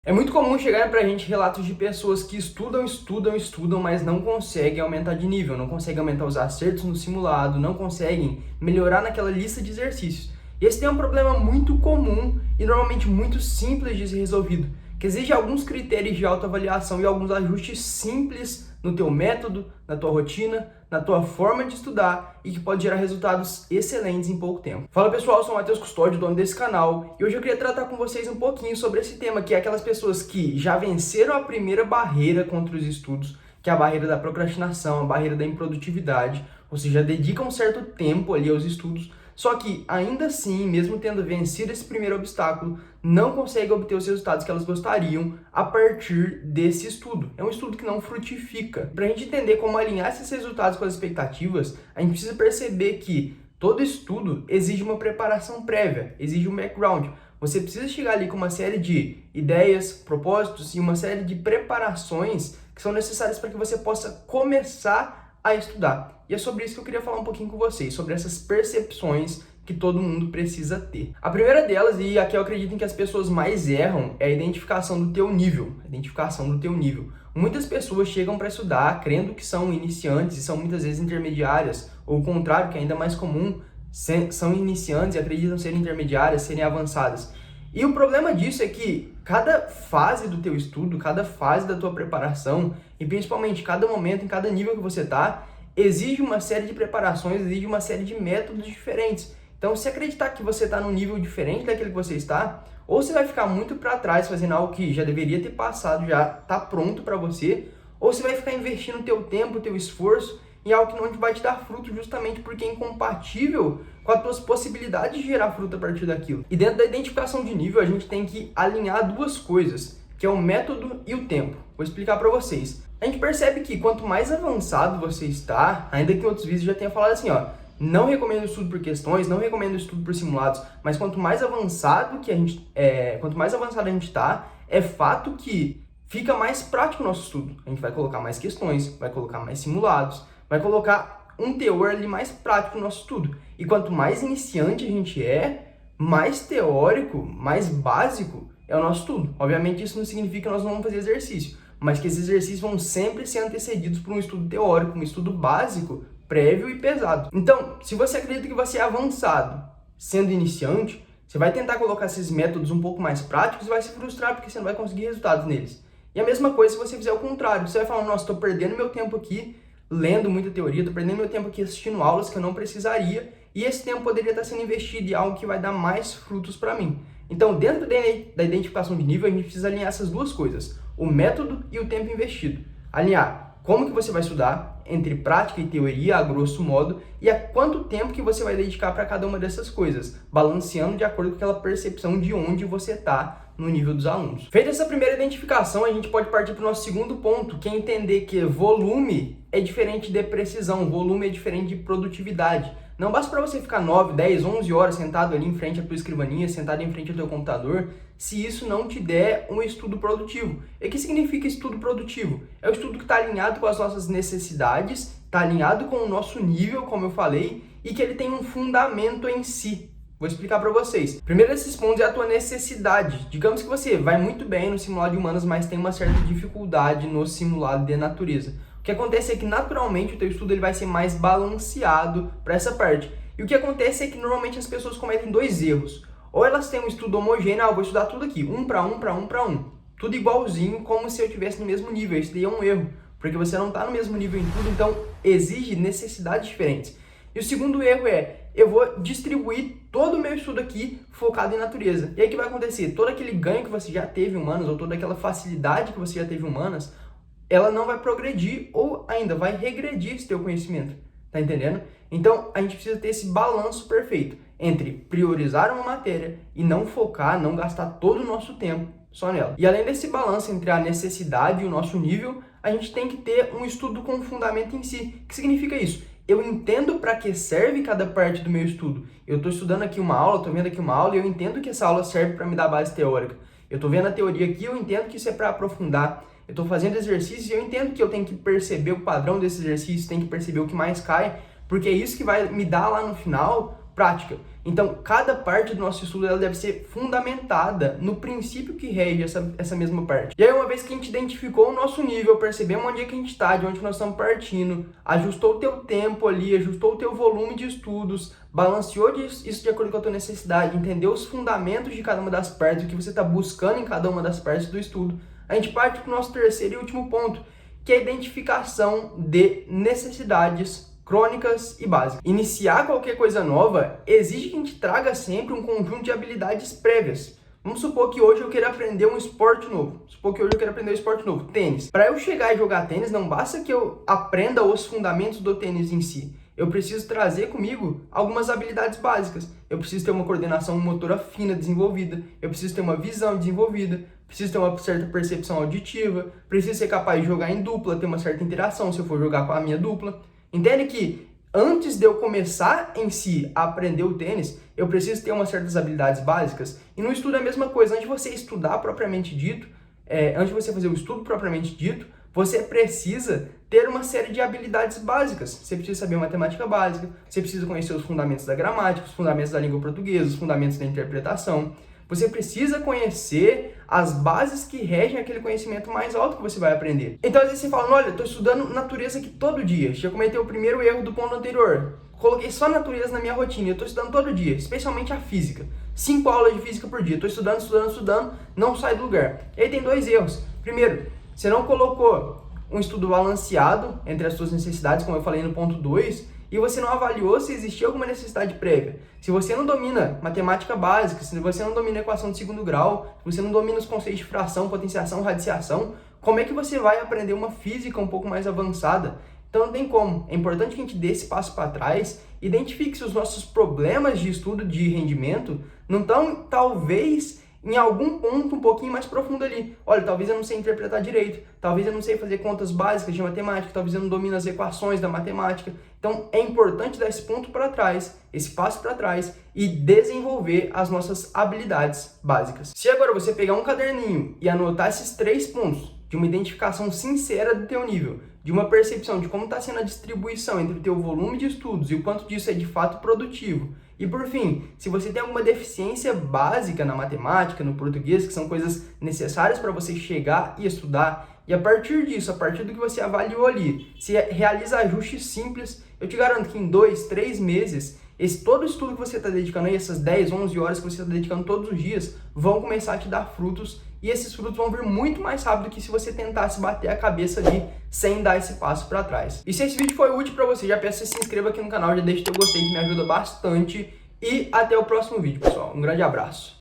É muito comum chegarem pra gente relatos de pessoas que estudam, mas não conseguem aumentar de nível, não conseguem aumentar os acertos no simulado, não conseguem melhorar naquela lista de exercícios. E esse é um problema muito comum e normalmente muito simples de ser resolvido, que exige alguns critérios de autoavaliação e alguns ajustes simples no teu método, na tua rotina, na tua forma de estudar e que pode gerar resultados excelentes em pouco tempo. Fala pessoal, eu sou o Matheus Custódio, dono desse canal, e hoje eu queria tratar com vocês um pouquinho sobre esse tema, que é aquelas pessoas que já venceram a primeira barreira contra os estudos, que é a barreira da procrastinação, a barreira da improdutividade, ou seja, dedicam um certo tempo ali aos estudos, só que ainda assim, mesmo tendo vencido esse primeiro obstáculo, não conseguem obter os resultados que elas gostariam a partir desse estudo. É um estudo que não frutifica. Para a gente entender como alinhar esses resultados com as expectativas, a gente precisa perceber que todo estudo exige uma preparação prévia, exige um background. Você precisa chegar ali com uma série de ideias, propósitos e uma série de preparações que são necessárias para que você possa começar a estudar. E é sobre isso que eu queria falar um pouquinho com vocês, sobre essas percepções que todo mundo precisa ter. A primeira delas, e aqui eu acredito em que as pessoas mais erram, é a identificação do teu nível. Muitas pessoas chegam para estudar crendo que são iniciantes e são muitas vezes intermediárias, ou o contrário, que é ainda mais comum, são iniciantes e acreditam serem intermediárias, serem avançadas. E o problema disso é que cada fase do teu estudo, cada fase da tua preparação, e principalmente cada momento, em cada nível que você está, exige uma série de preparações, exige uma série de métodos diferentes. Então, se acreditar que você está num nível diferente daquele que você está, ou você vai ficar muito para trás fazendo algo que já deveria ter passado, já está pronto para você, ou você vai ficar investindo o teu tempo, o teu esforço em algo que não vai te dar fruto justamente porque é incompatível com as tuas possibilidades de gerar fruto a partir daquilo. E dentro da identificação de nível, a gente tem que alinhar duas coisas, que é o método e o tempo. Vou explicar para vocês. A gente percebe que quanto mais avançado você está, ainda que em outros vídeos já tenha falado assim, ó, não recomendo estudo por questões, não recomendo estudo por simulados, mas quanto mais avançado a gente está, é fato que fica mais prático o nosso estudo. A gente vai colocar mais questões, vai colocar mais simulados, vai colocar um teor ali mais prático no nosso estudo. E quanto mais iniciante a gente é, mais teórico, mais básico é o nosso estudo. Obviamente isso não significa que nós não vamos fazer exercício, mas que esses exercícios vão sempre ser antecedidos por um estudo teórico, um estudo básico, prévio e pesado. Então, se você acredita que você é avançado sendo iniciante, você vai tentar colocar esses métodos um pouco mais práticos e vai se frustrar porque você não vai conseguir resultados neles. E a mesma coisa se você fizer o contrário. Você vai falar, nossa, estou perdendo meu tempo aqui lendo muita teoria, estou perdendo meu tempo aqui assistindo aulas que eu não precisaria e esse tempo poderia estar sendo investido em algo que vai dar mais frutos para mim. Então, dentro da identificação de nível, a gente precisa alinhar essas duas coisas, o método e o tempo investido. Alinhar como que você vai estudar, entre prática e teoria, a grosso modo, e a quanto tempo que você vai dedicar para cada uma dessas coisas, balanceando de acordo com aquela percepção de onde você está no nível dos alunos. Feita essa primeira identificação, a gente pode partir para o nosso segundo ponto, que é entender que volume é diferente de precisão, volume é diferente de produtividade. Não basta para você ficar 9, 10, 11 horas sentado ali em frente à tua escrivaninha, sentado em frente ao teu computador, se isso não te der um estudo produtivo. E o que significa estudo produtivo? É o estudo que está alinhado com as nossas necessidades, está alinhado com o nosso nível, como eu falei, e que ele tem um fundamento em si. Vou explicar para vocês. Primeiro desses pontos é a tua necessidade. Digamos que você vai muito bem no simulado de humanas, mas tem uma certa dificuldade no simulado de natureza. O que acontece é que naturalmente o teu estudo ele vai ser mais balanceado para essa parte. E o que acontece é que normalmente as pessoas cometem dois erros. Ou elas têm um estudo homogêneo, eu vou estudar tudo aqui, um para um. Tudo igualzinho, como se eu estivesse no mesmo nível. Isso daí é um erro, porque você não está no mesmo nível em tudo, então exige necessidades diferentes. E o segundo erro é, eu vou distribuir todo o meu estudo aqui focado em natureza. E aí o que vai acontecer? Todo aquele ganho que você já teve em humanas, ou toda aquela facilidade que você já teve em humanas, ela não vai progredir ou ainda vai regredir esse teu conhecimento, tá entendendo? Então, a gente precisa ter esse balanço perfeito entre priorizar uma matéria e não focar, não gastar todo o nosso tempo só nela. E além desse balanço entre a necessidade e o nosso nível, a gente tem que ter um estudo com fundamento em si. O que significa isso? Eu entendo para que serve cada parte do meu estudo. Eu estou estudando aqui uma aula, estou vendo aqui uma aula e eu entendo que essa aula serve para me dar base teórica. Eu estou vendo a teoria aqui, eu entendo que isso é para aprofundar. Eu estou fazendo exercícios e eu entendo que eu tenho que perceber o padrão desse exercício, tenho que perceber o que mais cai, porque é isso que vai me dar lá no final prática. Então, cada parte do nosso estudo ela deve ser fundamentada no princípio que rege essa mesma parte. E aí, uma vez que a gente identificou o nosso nível, percebemos onde é que a gente está, de onde nós estamos partindo, ajustou o teu tempo ali, ajustou o teu volume de estudos, balanceou isso de acordo com a tua necessidade, entendeu os fundamentos de cada uma das partes, o que você está buscando em cada uma das partes do estudo, a gente parte para o nosso terceiro e último ponto, que é a identificação de necessidades crônicas e básicas. Iniciar qualquer coisa nova exige que a gente traga sempre um conjunto de habilidades prévias. Vamos supor que hoje eu queira aprender um esporte novo. Tênis. Para eu chegar e jogar tênis, não basta que eu aprenda os fundamentos do tênis em si. Eu preciso trazer comigo algumas habilidades básicas. Eu preciso ter uma coordenação motora fina desenvolvida. Eu preciso ter uma visão desenvolvida. Preciso ter uma certa percepção auditiva. Preciso ser capaz de jogar em dupla, ter uma certa interação se eu for jogar com a minha dupla. Entende que antes de eu começar em si a aprender o tênis, eu preciso ter umas certas habilidades básicas. E no estudo é a mesma coisa. Antes de você estudar propriamente dito, antes de você fazer o estudo propriamente dito, você precisa ter uma série de habilidades básicas. Você precisa saber matemática básica, você precisa conhecer os fundamentos da gramática, os fundamentos da língua portuguesa, os fundamentos da interpretação. Você precisa conhecer as bases que regem aquele conhecimento mais alto que você vai aprender. Então, às vezes você fala, olha, eu estou estudando natureza aqui todo dia. Já cometeu o primeiro erro do ponto anterior. Coloquei só natureza na minha rotina, eu estou estudando todo dia, especialmente a física. 5 aulas de física por dia, estou estudando, não sai do lugar. E aí tem 2 erros. Primeiro, você não colocou um estudo balanceado entre as suas necessidades, como eu falei no ponto 2, e você não avaliou se existia alguma necessidade prévia. Se você não domina matemática básica, se você não domina a equação de segundo grau, se você não domina os conceitos de fração, potenciação, radiciação, como é que você vai aprender uma física um pouco mais avançada? Então não tem como. É importante que a gente dê esse passo para trás, identifique se os nossos problemas de estudo de rendimento não estão, talvez, em algum ponto um pouquinho mais profundo ali. Olha, talvez eu não sei interpretar direito, talvez eu não sei fazer contas básicas de matemática, talvez eu não domine as equações da matemática. Então é importante dar esse ponto para trás, esse passo para trás e desenvolver as nossas habilidades básicas. Se agora você pegar um caderninho e anotar esses 3 pontos de uma identificação sincera do teu nível, de uma percepção de como está sendo a distribuição entre o teu volume de estudos e o quanto disso é de fato produtivo, e por fim, se você tem alguma deficiência básica na matemática, no português, que são coisas necessárias para você chegar e estudar, e a partir disso, a partir do que você avaliou ali, se realiza ajustes simples, eu te garanto que em 2, 3 meses, todo o estudo que você está dedicando aí, essas 10, 11 horas que você está dedicando todos os dias, vão começar a te dar frutos, e esses frutos vão vir muito mais rápido que se você tentasse bater a cabeça ali sem dar esse passo para trás. E se esse vídeo foi útil para você, já peço que você se inscreva aqui no canal, já deixa o teu gostei que me ajuda bastante. E até o próximo vídeo, pessoal. Um grande abraço.